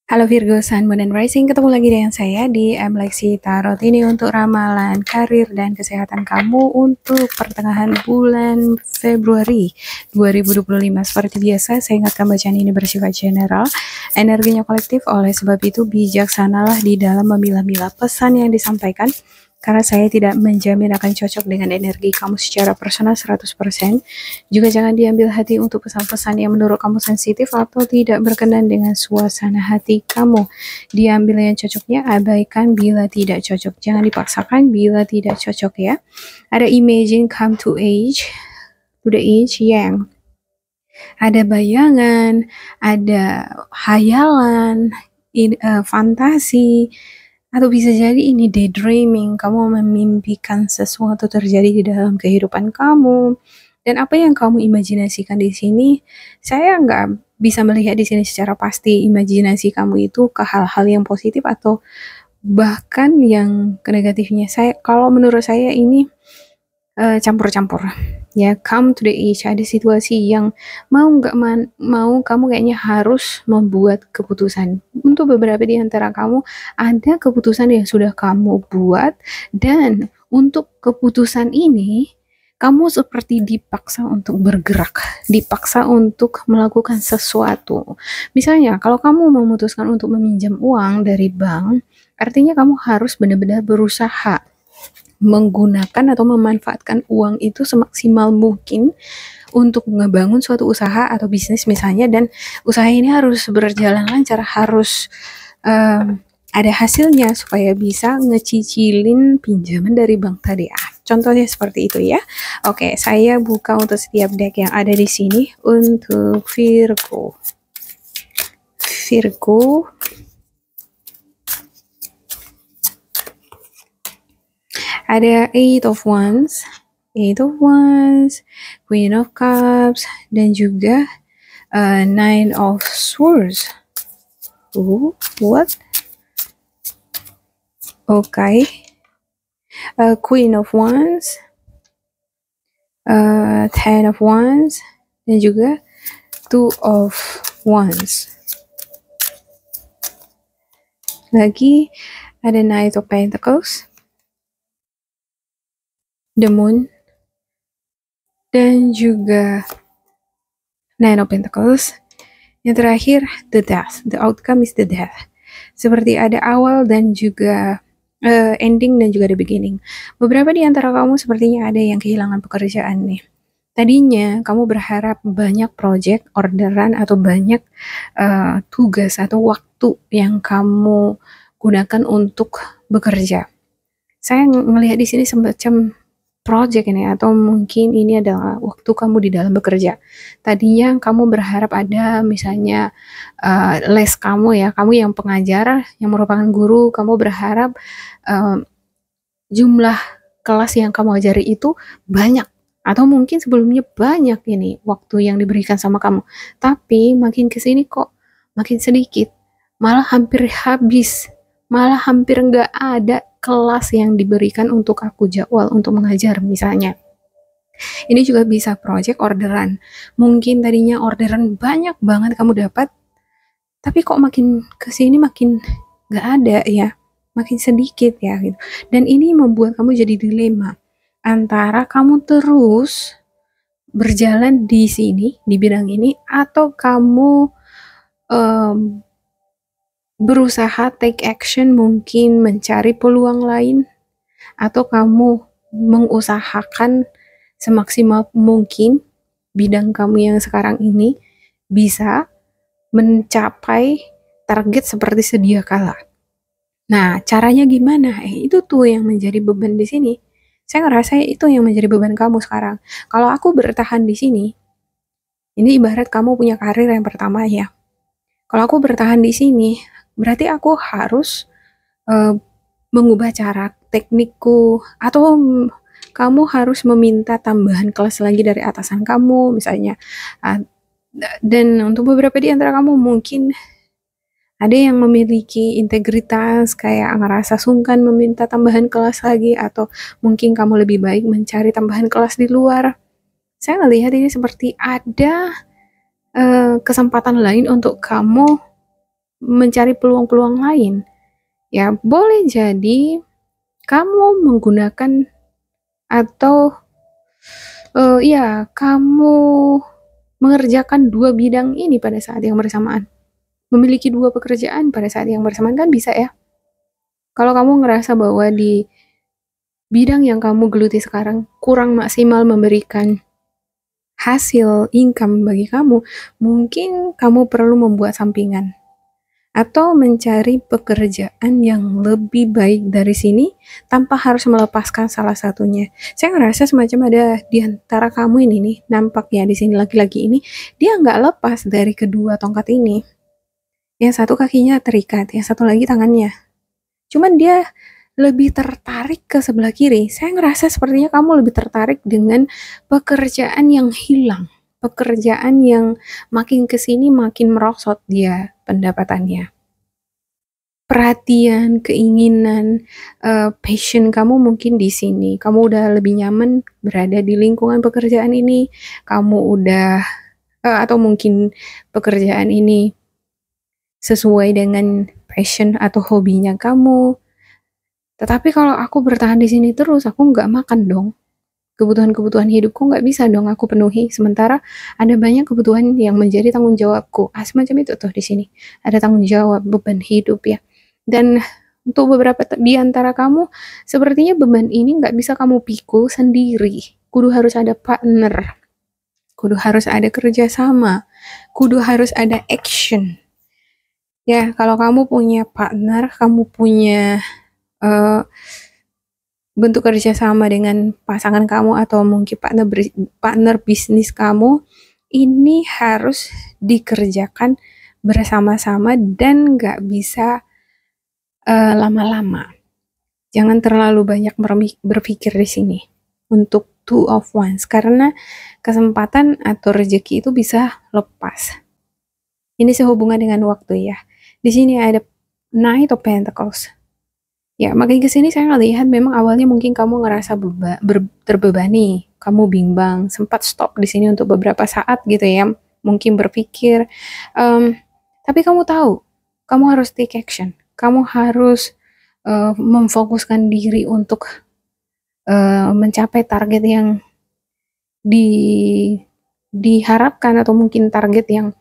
Halo Virgo, Sun, Moon, and Rising. Ketemu lagi dengan saya di Lexi Tarot. Ini untuk ramalan karir dan kesehatan kamu untuk pertengahan bulan Februari 2025. Seperti biasa, saya ingatkan bacaan ini bersifat general, energinya kolektif, oleh sebab itu bijaksanalah di dalam memilah-milah pesan yang disampaikan, karena saya tidak menjamin akan cocok dengan energi kamu secara personal 100%. Juga jangan diambil hati untuk pesan-pesan yang menurut kamu sensitif atau tidak berkenan dengan suasana hati kamu. Diambil yang cocoknya, abaikan bila tidak cocok. Jangan dipaksakan bila tidak cocok ya. Ada imagine come to the age yang ada bayangan, ada hayalan, fantasi, atau bisa jadi ini daydreaming, kamu memimpikan sesuatu terjadi di dalam kehidupan kamu. Dan apa yang kamu imajinasikan di sini, saya nggak bisa melihat di sini secara pasti imajinasi kamu itu ke hal-hal yang positif atau bahkan yang negatifnya. Kalau menurut saya ini campur-campur ya. Come to the age, ada situasi yang mau nggak mau kamu kayaknya harus membuat keputusan. Untuk beberapa di antara kamu ada keputusan yang sudah kamu buat, dan untuk keputusan ini kamu seperti dipaksa untuk bergerak, dipaksa untuk melakukan sesuatu. Misalnya kalau kamu memutuskan untuk meminjam uang dari bank, artinya kamu harus benar-benar berusaha menggunakan atau memanfaatkan uang itu semaksimal mungkin untuk ngebangun suatu usaha atau bisnis misalnya, dan usaha ini harus berjalan lancar, harus ada hasilnya supaya bisa ngecicilin pinjaman dari bank tadi. Contohnya seperti itu ya. Oke, saya buka untuk setiap deck yang ada di sini untuk Virgo. Ada Eight of Wands, Queen of Cups, dan juga Nine of Swords. What? Okay. Queen of Wands, Ten of Wands, dan juga Two of Wands. Lagi ada Knight of Pentacles, The Moon, dan juga Nine of Pentacles. Yang terakhir, the Death. The outcome is the death. Seperti ada awal dan juga ending dan juga ada beginning. Beberapa di antara kamu sepertinya ada yang kehilangan pekerjaan nih. Tadinya kamu berharap banyak project, orderan, atau banyak tugas atau waktu yang kamu gunakan untuk bekerja. Saya melihat di sini semacam project ini, atau mungkin ini adalah waktu kamu di dalam bekerja. Tadinya kamu berharap ada misalnya les kamu ya, kamu yang pengajar, yang merupakan guru, kamu berharap jumlah kelas yang kamu ajari itu banyak, atau mungkin sebelumnya banyak ini waktu yang diberikan sama kamu, tapi makin kesini kok makin sedikit, malah hampir habis, malah hampir nggak ada kelas yang diberikan untuk aku jadwal untuk mengajar misalnya. Ini juga bisa project orderan. Mungkin tadinya orderan banyak banget kamu dapat, tapi kok makin kesini makin nggak ada ya, makin sedikit ya gitu. Dan ini membuat kamu jadi dilema antara kamu terus berjalan di sini, di bidang ini, atau kamu berusaha take action, mungkin mencari peluang lain, atau kamu mengusahakan semaksimal mungkin bidang kamu yang sekarang ini bisa mencapai target seperti sedia kala. Nah, caranya gimana? Itu tuh yang menjadi beban di sini. Saya ngerasa itu yang menjadi beban kamu sekarang. Kalau aku bertahan di sini, ini ibarat kamu punya karir yang pertama ya. Kalau aku bertahan di sini, berarti aku harus mengubah cara teknikku, atau kamu harus meminta tambahan kelas lagi dari atasan kamu misalnya. Dan untuk beberapa di antara kamu mungkin ada yang memiliki integritas, kayak ngerasa sungkan meminta tambahan kelas lagi, atau mungkin kamu lebih baik mencari tambahan kelas di luar. Saya ngelihat ini seperti ada kesempatan lain untuk kamu mencari peluang-peluang lain. Ya, boleh jadi kamu menggunakan atau kamu mengerjakan dua bidang ini pada saat yang bersamaan. Memiliki dua pekerjaan pada saat yang bersamaan kan bisa ya. Kalau kamu ngerasa bahwa di bidang yang kamu geluti sekarang kurang maksimal memberikan hasil income bagi kamu, mungkin kamu perlu membuat sampingan atau mencari pekerjaan yang lebih baik dari sini tanpa harus melepaskan salah satunya. Saya ngerasa semacam ada di antara kamu ini nih, nampak ya di sini laki-laki ini, dia nggak lepas dari kedua tongkat ini. Yang satu kakinya terikat, yang satu lagi tangannya. Cuman dia lebih tertarik ke sebelah kiri. Saya ngerasa sepertinya kamu lebih tertarik dengan pekerjaan yang hilang. Pekerjaan yang makin kesini makin merosot dia pendapatannya. Perhatian, keinginan, passion kamu mungkin di sini. Kamu udah lebih nyaman berada di lingkungan pekerjaan ini. Kamu udah, atau mungkin pekerjaan ini sesuai dengan passion atau hobinya kamu. Tetapi kalau aku bertahan di sini terus, aku nggak makan dong. Kebutuhan-kebutuhan hidupku nggak bisa dong aku penuhi. Sementara ada banyak kebutuhan yang menjadi tanggung jawabku. Semacam itu tuh di sini. Ada tanggung jawab, beban hidup ya. Dan untuk beberapa di antara kamu, sepertinya beban ini nggak bisa kamu pikul sendiri. Kudu harus ada partner. Kudu harus ada kerjasama. Kudu harus ada action. Ya, kalau kamu punya partner, kamu punya bentuk kerjasama dengan pasangan kamu atau mungkin partner bisnis kamu, ini harus dikerjakan bersama-sama dan nggak bisa lama-lama. Jangan terlalu banyak berpikir di sini untuk two of wands karena kesempatan atau rezeki itu bisa lepas. Ini sehubungan dengan waktu ya. Di sini ada Knight of Pentacles. Ya, makin kesini saya ngelihat memang awalnya mungkin kamu ngerasa terbebani, kamu bimbang, sempat stop di sini untuk beberapa saat gitu ya, mungkin berpikir. Tapi kamu tahu, kamu harus take action, kamu harus memfokuskan diri untuk mencapai target yang diharapkan atau mungkin target yang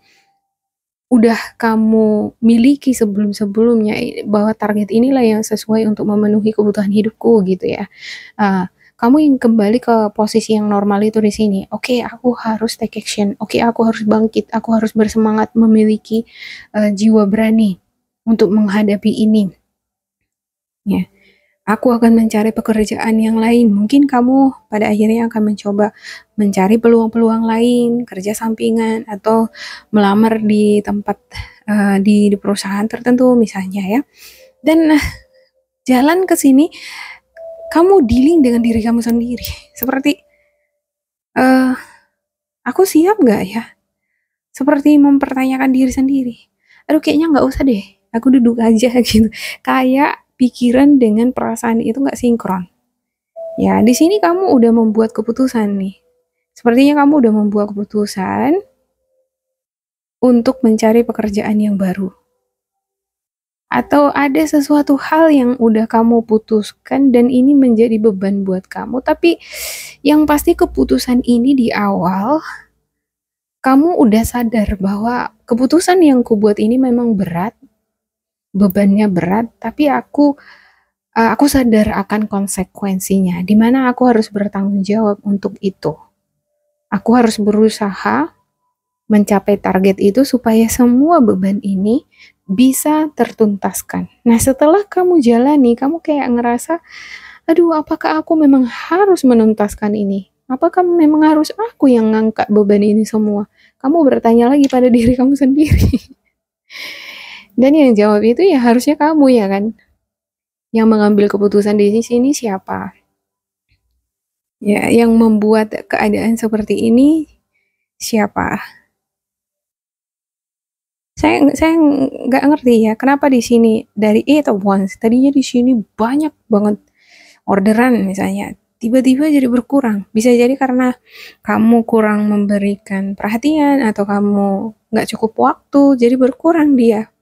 udah kamu miliki sebelum-sebelumnya, bahwa target inilah yang sesuai untuk memenuhi kebutuhan hidupku gitu ya. Kamu yang kembali ke posisi yang normal itu di sini. Oke, aku harus take action. Oke, aku harus bangkit. Aku harus bersemangat memiliki jiwa berani untuk menghadapi ini. Ya. Aku akan mencari pekerjaan yang lain. Mungkin kamu pada akhirnya akan mencoba mencari peluang-peluang lain, kerja sampingan, atau melamar di tempat di perusahaan tertentu misalnya ya. Dan jalan ke sini, kamu dealing dengan diri kamu sendiri. Seperti, aku siap nggak ya? Seperti mempertanyakan diri sendiri. Aduh, kayaknya nggak usah deh. Aku duduk aja gitu. Kayak pikiran dengan perasaan itu nggak sinkron. Ya, di sini kamu udah membuat keputusan nih. Sepertinya kamu udah membuat keputusan untuk mencari pekerjaan yang baru. Atau ada sesuatu hal yang udah kamu putuskan dan ini menjadi beban buat kamu. Tapi yang pasti keputusan ini di awal, kamu udah sadar bahwa keputusan yang kubuat ini memang berat, bebannya berat, tapi aku sadar akan konsekuensinya, di mana aku harus bertanggung jawab untuk itu. Aku harus berusaha mencapai target itu supaya semua beban ini bisa tertuntaskan. Nah, setelah kamu jalani, kamu kayak ngerasa, aduh, apakah aku memang harus menuntaskan ini? Apakah memang harus aku yang ngangkat beban ini semua? Kamu bertanya lagi pada diri kamu sendiri. Dan yang jawab itu ya harusnya kamu ya kan. Yang mengambil keputusan di sini siapa? Ya, yang membuat keadaan seperti ini siapa? Saya nggak ngerti ya, kenapa di sini dari Eight of Wands, tadinya di sini banyak banget orderan misalnya, tiba-tiba jadi berkurang. Bisa jadi karena kamu kurang memberikan perhatian atau kamu nggak cukup waktu, jadi berkurang dia.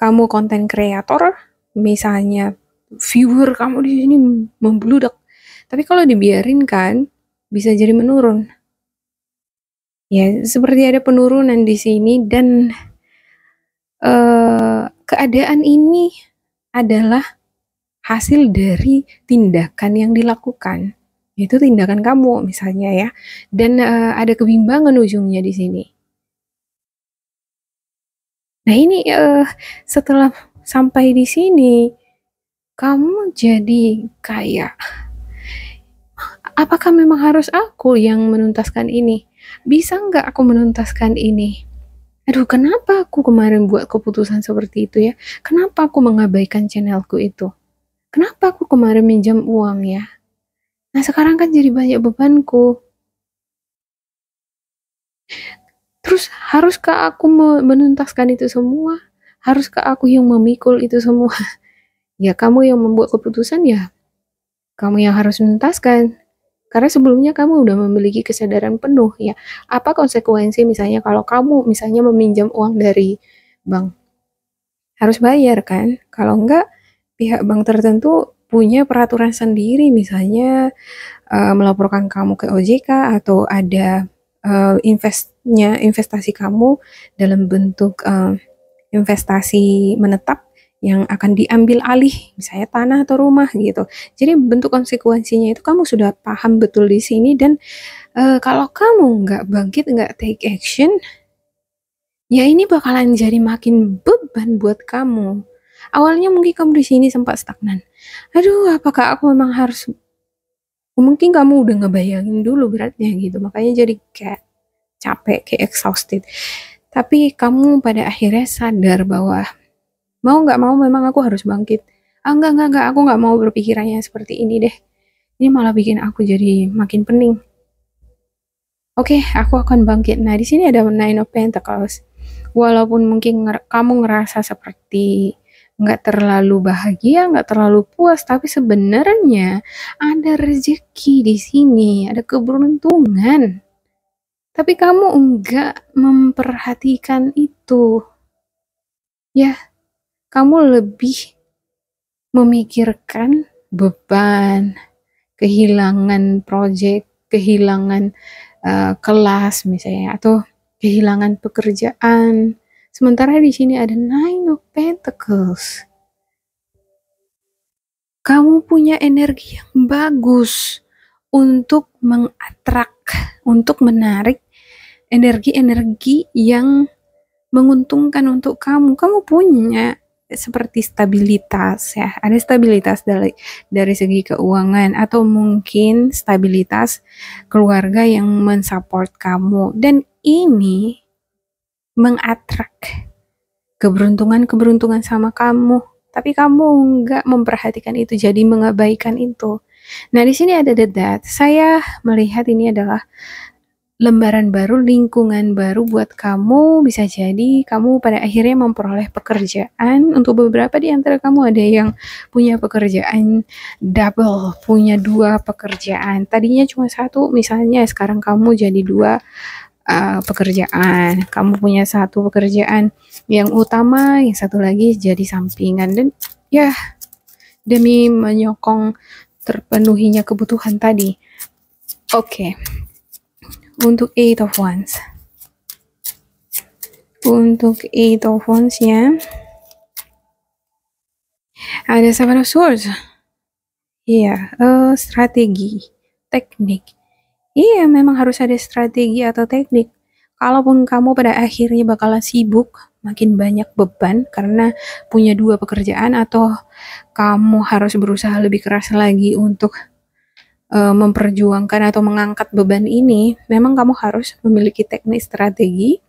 kamu konten kreator, misalnya viewer kamu di sini membludak, tapi kalau dibiarin kan bisa jadi menurun. Ya, seperti ada penurunan di sini dan keadaan ini adalah hasil dari tindakan yang dilakukan. Itu tindakan kamu misalnya ya. Dan ada kebimbangan ujungnya di sini. Nah, ini setelah sampai di sini kamu jadi kayak, apakah memang harus aku yang menuntaskan ini? Bisa nggak aku menuntaskan ini? Aduh, kenapa aku kemarin buat keputusan seperti itu ya? Kenapa aku mengabaikan channelku itu? Kenapa aku kemarin minjam uang ya? Nah, sekarang kan jadi banyak bebanku. Terus, haruskah aku menuntaskan itu semua? Haruskah aku yang memikul itu semua? Ya, kamu yang membuat keputusan ya, kamu yang harus menuntaskan. Karena sebelumnya kamu udah memiliki kesadaran penuh ya. Apa konsekuensi misalnya kalau kamu misalnya meminjam uang dari bank? Harus bayar kan? Kalau enggak, pihak bank tertentu punya peraturan sendiri, misalnya melaporkan kamu ke OJK atau ada investasi kamu dalam bentuk investasi menetap yang akan diambil alih, misalnya tanah atau rumah gitu. Jadi bentuk konsekuensinya itu kamu sudah paham betul di sini dan kalau kamu nggak bangkit, nggak take action, ya ini bakalan jadi makin beban buat kamu. Awalnya mungkin kamu di sini sempat stagnan. Aduh, apakah aku memang harus, mungkin kamu udah ngebayangin dulu beratnya gitu, makanya jadi kayak capek, kayak exhausted. Tapi kamu pada akhirnya sadar bahwa mau nggak mau memang aku harus bangkit. Ah, enggak, aku nggak mau berpikirannya seperti ini deh. Ini malah bikin aku jadi makin pening. Oke, aku akan bangkit. Nah, di sini ada Nine of Pentacles. Walaupun mungkin kamu ngerasa seperti nggak terlalu bahagia, nggak terlalu puas, tapi sebenarnya ada rezeki di sini, ada keberuntungan. Tapi kamu enggak memperhatikan itu. Ya, kamu lebih memikirkan beban, kehilangan proyek, kehilangan kelas misalnya, atau kehilangan pekerjaan. Sementara di sini ada Nine of Pentacles. Kamu punya energi yang bagus untuk mengatrak, untuk menarik energi-energi yang menguntungkan untuk kamu. Kamu punya seperti stabilitas ya, ada stabilitas dari segi keuangan atau mungkin stabilitas keluarga yang mensupport kamu, dan ini mengatrak keberuntungan sama kamu, tapi kamu nggak memperhatikan itu, jadi mengabaikan itu. Nah, di sini ada the Death. Saya melihat ini adalah lembaran baru, lingkungan baru buat kamu. Bisa jadi kamu pada akhirnya memperoleh pekerjaan. Untuk beberapa di antara kamu ada yang punya pekerjaan double, punya 2 pekerjaan. Tadinya cuma 1, misalnya sekarang kamu jadi 2 pekerjaan. Kamu punya 1 pekerjaan yang utama, yang 1 lagi jadi sampingan, dan ya demi menyokong terpenuhinya kebutuhan tadi. Oke. Untuk Eight of Wands. Untuk Eight of Wands-nya ada Seven of Swords. Iya, strategi, teknik. Iya, memang harus ada strategi atau teknik. Kalaupun kamu pada akhirnya bakalan sibuk, makin banyak beban karena punya 2 pekerjaan, atau kamu harus berusaha lebih keras lagi untuk memperjuangkan atau mengangkat beban ini, memang kamu harus memiliki teknik strategi.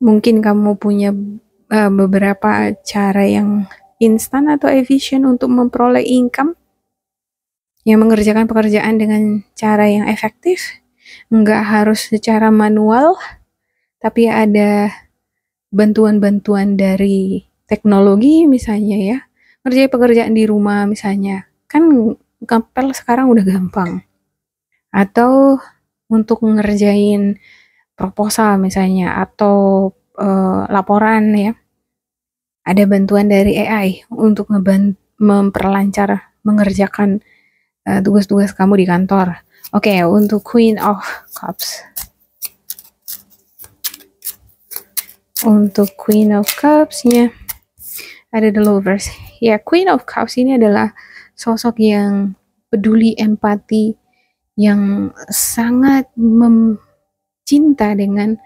Mungkin kamu punya beberapa cara yang instan atau efisien untuk memperoleh income, yang mengerjakan pekerjaan dengan cara yang efektif, nggak harus secara manual, tapi ada bantuan-bantuan dari teknologi misalnya ya, ngerjain pekerjaan di rumah misalnya, kan Gampel sekarang udah gampang. Atau untuk ngerjain proposal misalnya, atau laporan ya, ada bantuan dari AI untuk memperlancar mengerjakan tugas-tugas kamu di kantor. Oke, untuk Queen of Cups. Untuk Queen of Cups-nya ada The Lovers. Ya, Queen of Cups ini adalah sosok yang peduli, empati, yang sangat cinta dengan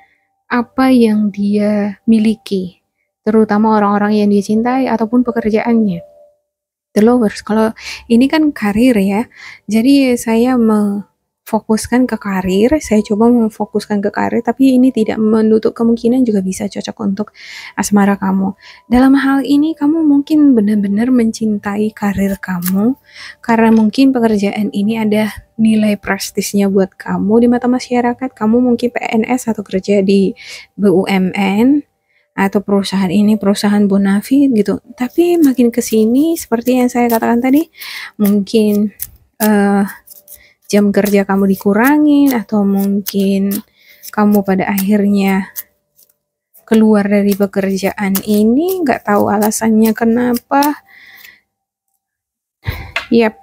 apa yang dia miliki, terutama orang-orang yang dia cintai ataupun pekerjaannya. The Lovers, kalau ini kan karir ya, jadi saya memfokuskan ke karir, saya coba memfokuskan ke karir, tapi ini tidak menutup kemungkinan juga bisa cocok untuk asmara kamu. Dalam hal ini kamu mungkin benar-benar mencintai karir kamu, karena mungkin pekerjaan ini ada nilai prestisnya buat kamu di mata masyarakat. Kamu mungkin PNS atau kerja di BUMN, atau perusahaan ini perusahaan bonafit gitu. Tapi makin ke sini seperti yang saya katakan tadi, mungkin jam kerja kamu dikurangin, atau mungkin kamu pada akhirnya keluar dari pekerjaan ini, nggak tahu alasannya kenapa. Yap,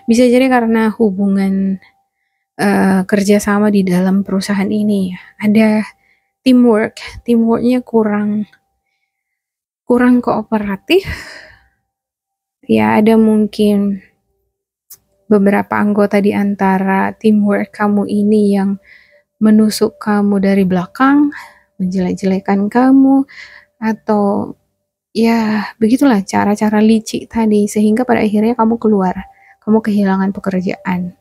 bisa jadi karena hubungan kerjasama di dalam perusahaan ini ada teamworknya kurang kooperatif. Ya, ada mungkin beberapa anggota di antara teamwork kamu ini yang menusuk kamu dari belakang, menjelek-jelekan kamu, atau ya begitulah cara-cara licik tadi, sehingga pada akhirnya kamu keluar, kamu kehilangan pekerjaan.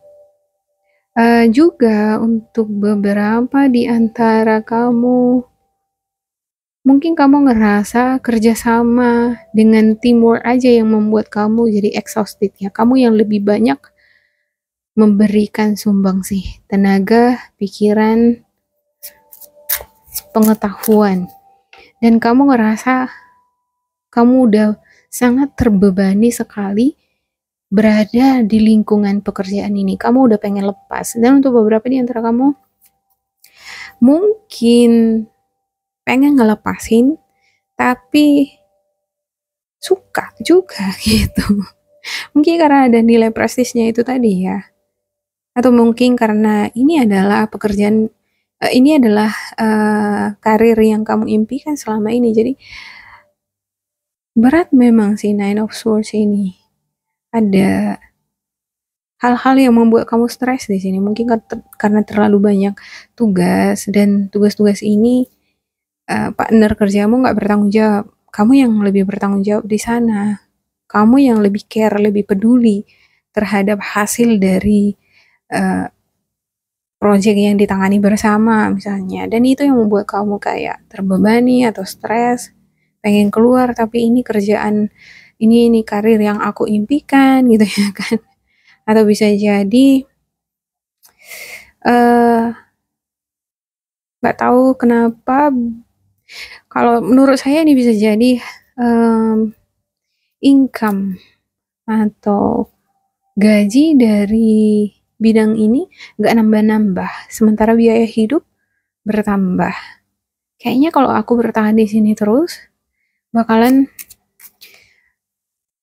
Juga untuk beberapa di antara kamu, mungkin kamu ngerasa kerjasama dengan teamwork aja yang membuat kamu jadi exhausted ya. Kamu yang lebih banyak memberikan sumbangsih tenaga, pikiran, pengetahuan. Dan kamu ngerasa kamu udah sangat terbebani sekali berada di lingkungan pekerjaan ini. Kamu udah pengen lepas. Dan untuk beberapa di antara kamu, mungkin pengen ngelepasin, tapi suka juga gitu. Mungkin karena ada nilai prestisnya itu tadi ya. Atau mungkin karena ini adalah pekerjaan, ini adalah karir yang kamu impikan selama ini. Jadi berat memang sih Nine of Swords ini. Ada hal-hal yang membuat kamu stres di sini. Mungkin karena terlalu banyak tugas, dan tugas-tugas ini partner kerjamu nggak bertanggung jawab. Kamu yang lebih bertanggung jawab di sana. Kamu yang lebih care, lebih peduli terhadap hasil dari project yang ditangani bersama misalnya. Dan itu yang membuat kamu kayak terbebani atau stres, pengen keluar, tapi ini kerjaan, ini karir yang aku impikan gitu ya kan. Atau bisa jadi nggak tahu kenapa, kalau menurut saya ini bisa jadi income atau gaji dari bidang ini nggak nambah-nambah, sementara biaya hidup bertambah. Kayaknya kalau aku bertahan di sini terus, bakalan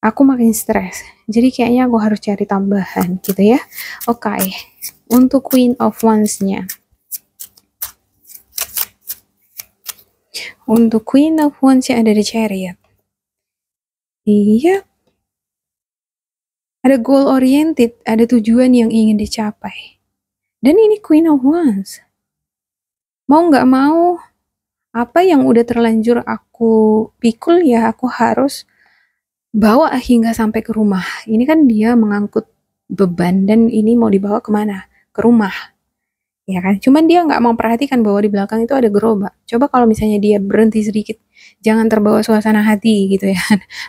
aku makin stres. Jadi kayaknya aku harus cari tambahan gitu ya. Oke, untuk Queen of Wands-nya. Untuk Queen of Wands-nya ada di Chariot. Iya. Ada goal oriented, ada tujuan yang ingin dicapai. Dan ini Queen of Wands. Mau nggak mau, apa yang udah terlanjur aku pikul ya aku harus bawa hingga sampai ke rumah. Ini kan dia mengangkut beban, dan ini mau dibawa kemana? Ke rumah. Ya kan? Cuman dia nggak memperhatikan bahwa di belakang itu ada gerobak. Coba kalau misalnya dia berhenti sedikit, jangan terbawa suasana hati gitu ya.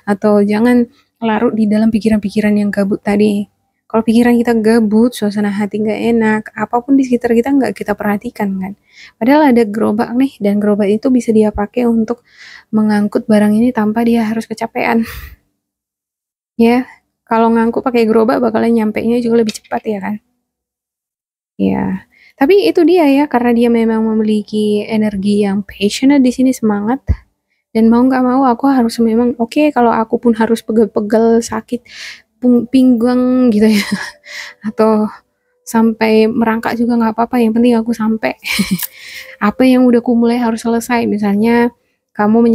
Atau jangan larut di dalam pikiran-pikiran yang gabut tadi. Kalau pikiran kita gabut, suasana hati nggak enak, apapun di sekitar kita nggak kita perhatikan kan. Padahal ada gerobak nih, dan gerobak itu bisa dia pakai untuk mengangkut barang ini tanpa dia harus kecapean. Ya, kalau ngangkut pakai gerobak bakalan nyampainya juga lebih cepat ya kan. Ya, tapi itu dia ya, karena dia memang memiliki energi yang passionate di sini, semangat, Dan mau nggak mau aku harus memang oke, kalau aku pun harus pegel-pegel sakit pinggang gitu ya atau sampai merangkak juga nggak apa-apa, yang penting aku sampai. Apa yang udah kumulai harus selesai, misalnya kamu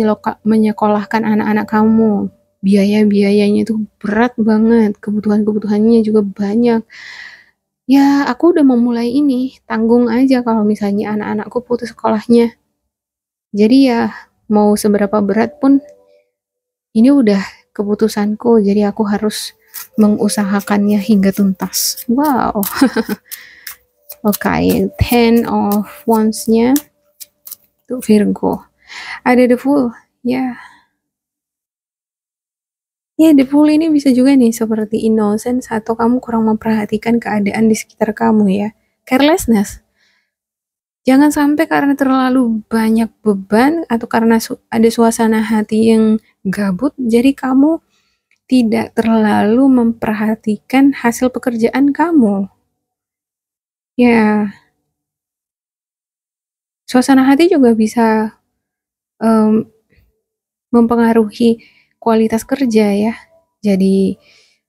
menyekolahkan anak-anak kamu, biaya-biayanya itu berat banget, kebutuhan-kebutuhannya juga banyak. Ya, aku udah memulai ini, tanggung aja kalau misalnya anak-anakku putus sekolahnya. Jadi ya, mau seberapa berat pun, ini udah keputusanku, jadi aku harus mengusahakannya hingga tuntas. Wow. Oke, Ten of Wands-nya tuh Virgo. Ada the Fool, ya. Ya, the Fool ini bisa juga nih seperti innocence atau kamu kurang memperhatikan keadaan di sekitar kamu ya. Carelessness. Jangan sampai karena terlalu banyak beban atau karena ada suasana hati yang gabut, jadi kamu tidak terlalu memperhatikan hasil pekerjaan kamu. Ya, suasana hati juga bisa um, mempengaruhi kualitas kerja ya. Jadi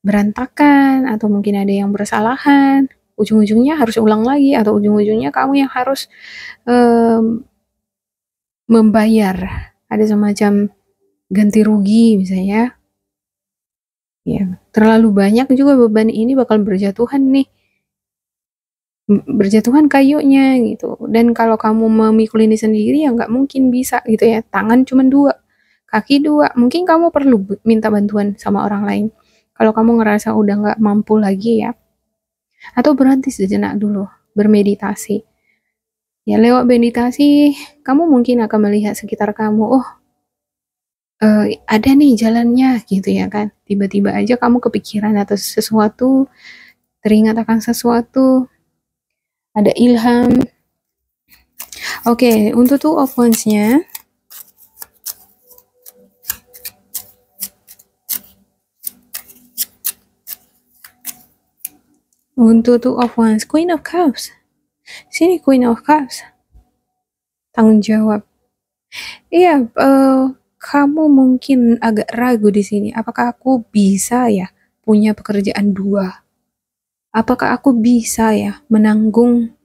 berantakan atau mungkin ada yang bersalahan, ujung-ujungnya harus ulang lagi atau ujung-ujungnya kamu yang harus um, membayar. Ada semacam ganti rugi misalnya. Ya, terlalu banyak juga beban ini bakal berjatuhan nih. Berjatuhan kayunya gitu. Dan kalau kamu memikul ini sendiri ya nggak mungkin bisa gitu ya. Tangan cuma 2, kaki 2. Mungkin kamu perlu minta bantuan sama orang lain. Kalau kamu ngerasa udah nggak mampu lagi ya. Atau berhenti sejenak dulu, bermeditasi. Ya lewat meditasi, kamu mungkin akan melihat sekitar kamu. Oh, ada nih jalannya gitu ya kan. Tiba-tiba aja kamu kepikiran atas sesuatu, teringat akan sesuatu, ada ilham. Oke, untuk Two of Wands-nya, untuk Two of Wands, Queen of Cups. Sini Queen of Cups. Tanggung jawab. Iya, kamu mungkin agak ragu di sini. Apakah aku bisa ya punya pekerjaan 2? Apakah aku bisa ya menanggung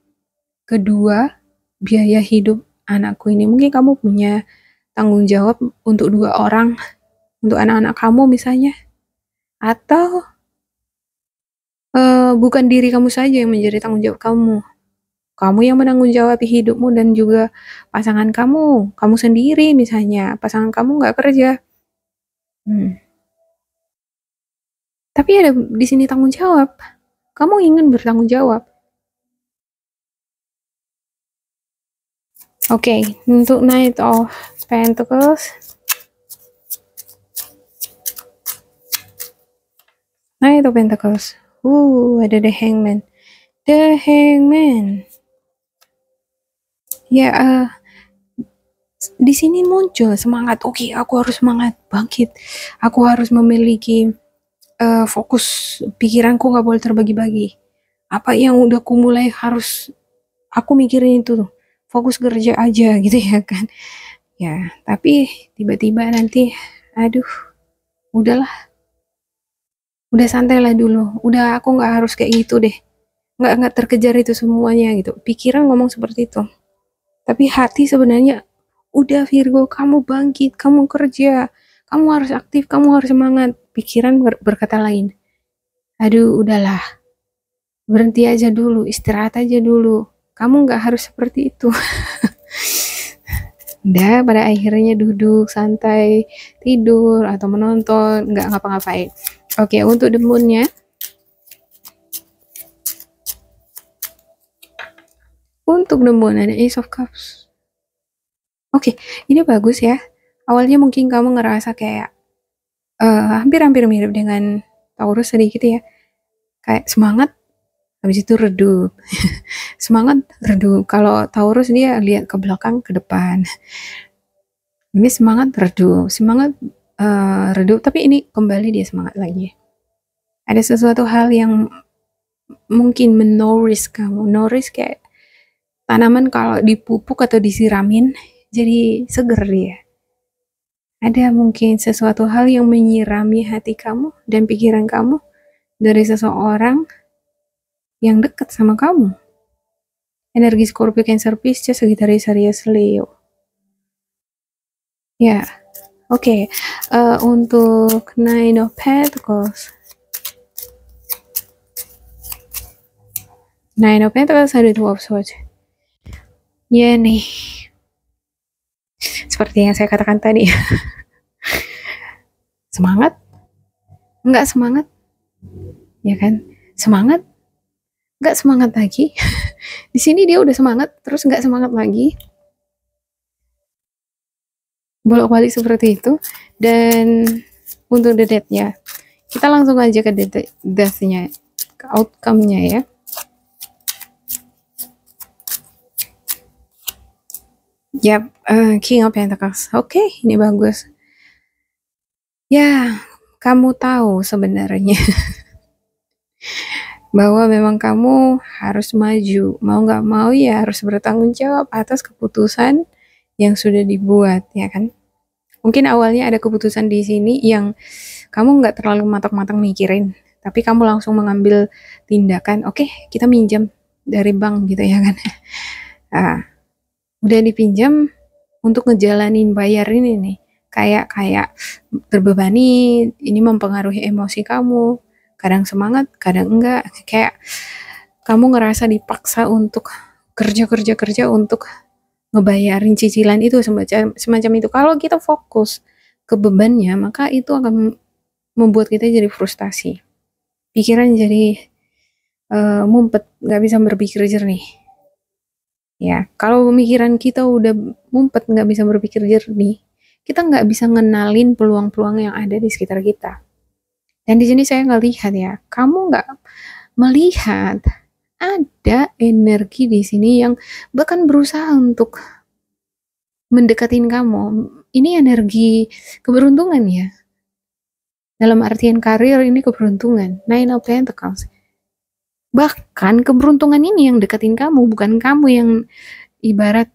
kedua biaya hidup anakku ini? Mungkin kamu punya tanggung jawab untuk 2 orang, untuk anak-anak kamu misalnya. Atau bukan diri kamu saja yang menjadi tanggung jawab kamu. Kamu yang menanggung jawab hidupmu dan juga pasangan kamu sendiri misalnya, pasangan kamu nggak kerja. Tapi ada di sini tanggung jawab. Kamu ingin bertanggung jawab. Oke, untuk Knight of Pentacles. Knight of Pentacles. Ada The Hangman. The Hangman. Ya, di sini muncul semangat. Oke, aku harus semangat, bangkit. Aku harus memiliki fokus pikiranku nggak boleh terbagi-bagi. Apa yang udah ku mulai harus aku mikirin itu. Fokus kerja aja gitu ya kan. Ya, tapi tiba-tiba nanti, aduh, udahlah. Udah santai lah dulu. Udah aku nggak harus kayak gitu deh. Nggak terkejar itu semuanya gitu. Pikiran ngomong seperti itu. Tapi hati sebenarnya, udah Virgo, kamu bangkit, kamu kerja, kamu harus aktif, kamu harus semangat. Pikiran berkata lain. Aduh, udahlah. Berhenti aja dulu, istirahat aja dulu. Kamu nggak harus seperti itu. Udah, pada akhirnya duduk santai, tidur atau menonton, nggak ngapa-ngapain. Oke, untuk the moon-nya. Untuk the moon ada Ace of Cups. Oke, ini bagus ya. Awalnya mungkin kamu ngerasa kayak hampir-hampir mirip dengan Taurus sedikit ya. Kayak semangat, habis itu redup. Semangat, redup. Kalau Taurus dia lihat ke belakang, ke depan. Ini semangat, redup. Semangat, redup. Tapi ini kembali dia semangat lagi. Ada sesuatu hal yang mungkin menourish kamu. Nourish kayak tanaman kalau dipupuk atau disiramin, jadi seger dia. Ada mungkin sesuatu hal yang menyirami hati kamu dan pikiran kamu dari seseorang yang dekat sama kamu. Energi Scorpio, Cancer, Pisces, Sagittarius, Aries, Leo. Ya, oke. Untuk Nine of Pentacles. Nine of Pentacles ada Two of Swords. Ya nih. Seperti yang saya katakan tadi. Semangat? Enggak semangat? Ya kan? Semangat? Enggak semangat lagi. Di sini dia udah semangat, terus enggak semangat lagi. Bolak-balik seperti itu. Dan untuk the death-nya, kita langsung aja ke death-nya, ke outcome-nya ya. Yap, King of Pentacles. Oke, ini bagus. Ya, kamu tahu sebenarnya bahwa memang kamu harus maju. Mau nggak mau ya harus bertanggung jawab atas keputusan yang sudah dibuat, ya kan? Mungkin awalnya ada keputusan di sini yang kamu nggak terlalu matang-matang mikirin, tapi kamu langsung mengambil tindakan, oke, kita minjam dari bank gitu ya kan. Nah, udah dipinjam untuk ngejalanin bayar ini nih, kayak terbebani, ini mempengaruhi emosi kamu, kadang semangat, kadang enggak, kayak kamu ngerasa dipaksa untuk kerja untuk ngebayarin cicilan itu, semacam itu. Kalau kita fokus ke bebannya, maka itu akan membuat kita jadi frustasi, pikiran jadi mumpet, nggak bisa berpikir jernih. Ya, kalau pemikiran kita udah mumpet, nggak bisa berpikir jernih, kita nggak bisa ngenalin peluang-peluang yang ada di sekitar kita. Dan di sini saya nggak lihat ya, kamu nggak melihat ada energi di sini yang bahkan berusaha untuk mendekatin kamu. Ini energi keberuntungan ya. Dalam artian karir ini keberuntungan. Nine of Pentacles. Bahkan keberuntungan ini yang deketin kamu, bukan kamu yang ibarat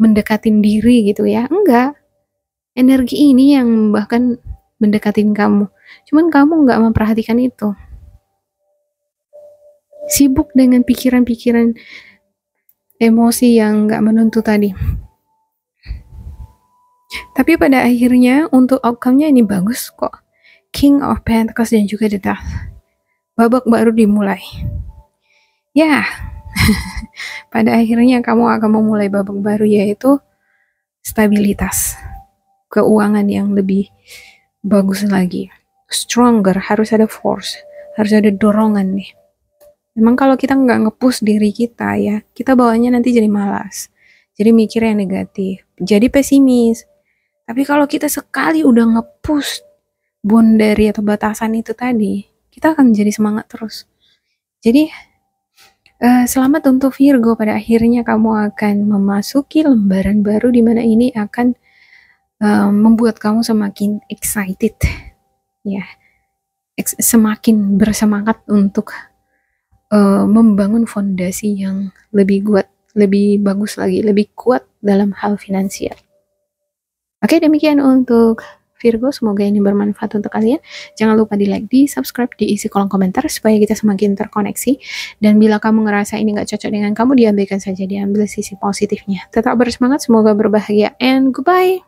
mendekatin diri gitu ya. Enggak. Energi ini yang bahkan mendekatin kamu. Cuman kamu nggak memperhatikan itu. Sibuk dengan pikiran-pikiran emosi yang nggak menentu tadi. Tapi pada akhirnya untuk outcome-nya ini bagus kok. King of Pentacles dan juga The Death. Babak baru dimulai. Ya, pada akhirnya kamu akan memulai babak baru, yaitu stabilitas. Keuangan yang lebih bagus lagi. Stronger, harus ada force. Harus ada dorongan nih. Memang kalau kita nggak nge-push diri kita ya, kita bawanya nanti jadi malas. Jadi mikir yang negatif. Jadi pesimis. Tapi kalau kita sekali udah nge-push boundary atau batasan itu tadi, kita akan jadi semangat terus. Jadi selamat untuk Virgo, pada akhirnya kamu akan memasuki lembaran baru di mana ini akan membuat kamu semakin excited, ya, semakin bersemangat untuk membangun fondasi yang lebih kuat, lebih bagus lagi, lebih kuat dalam hal finansial. Oke, demikian untuk Virgo, semoga ini bermanfaat untuk kalian. Jangan lupa di like, di subscribe, diisi kolom komentar supaya kita semakin terkoneksi. Dan bila kamu ngerasa ini gak cocok dengan kamu, diambilkan saja, diambil sisi positifnya. Tetap bersemangat, semoga berbahagia, and goodbye.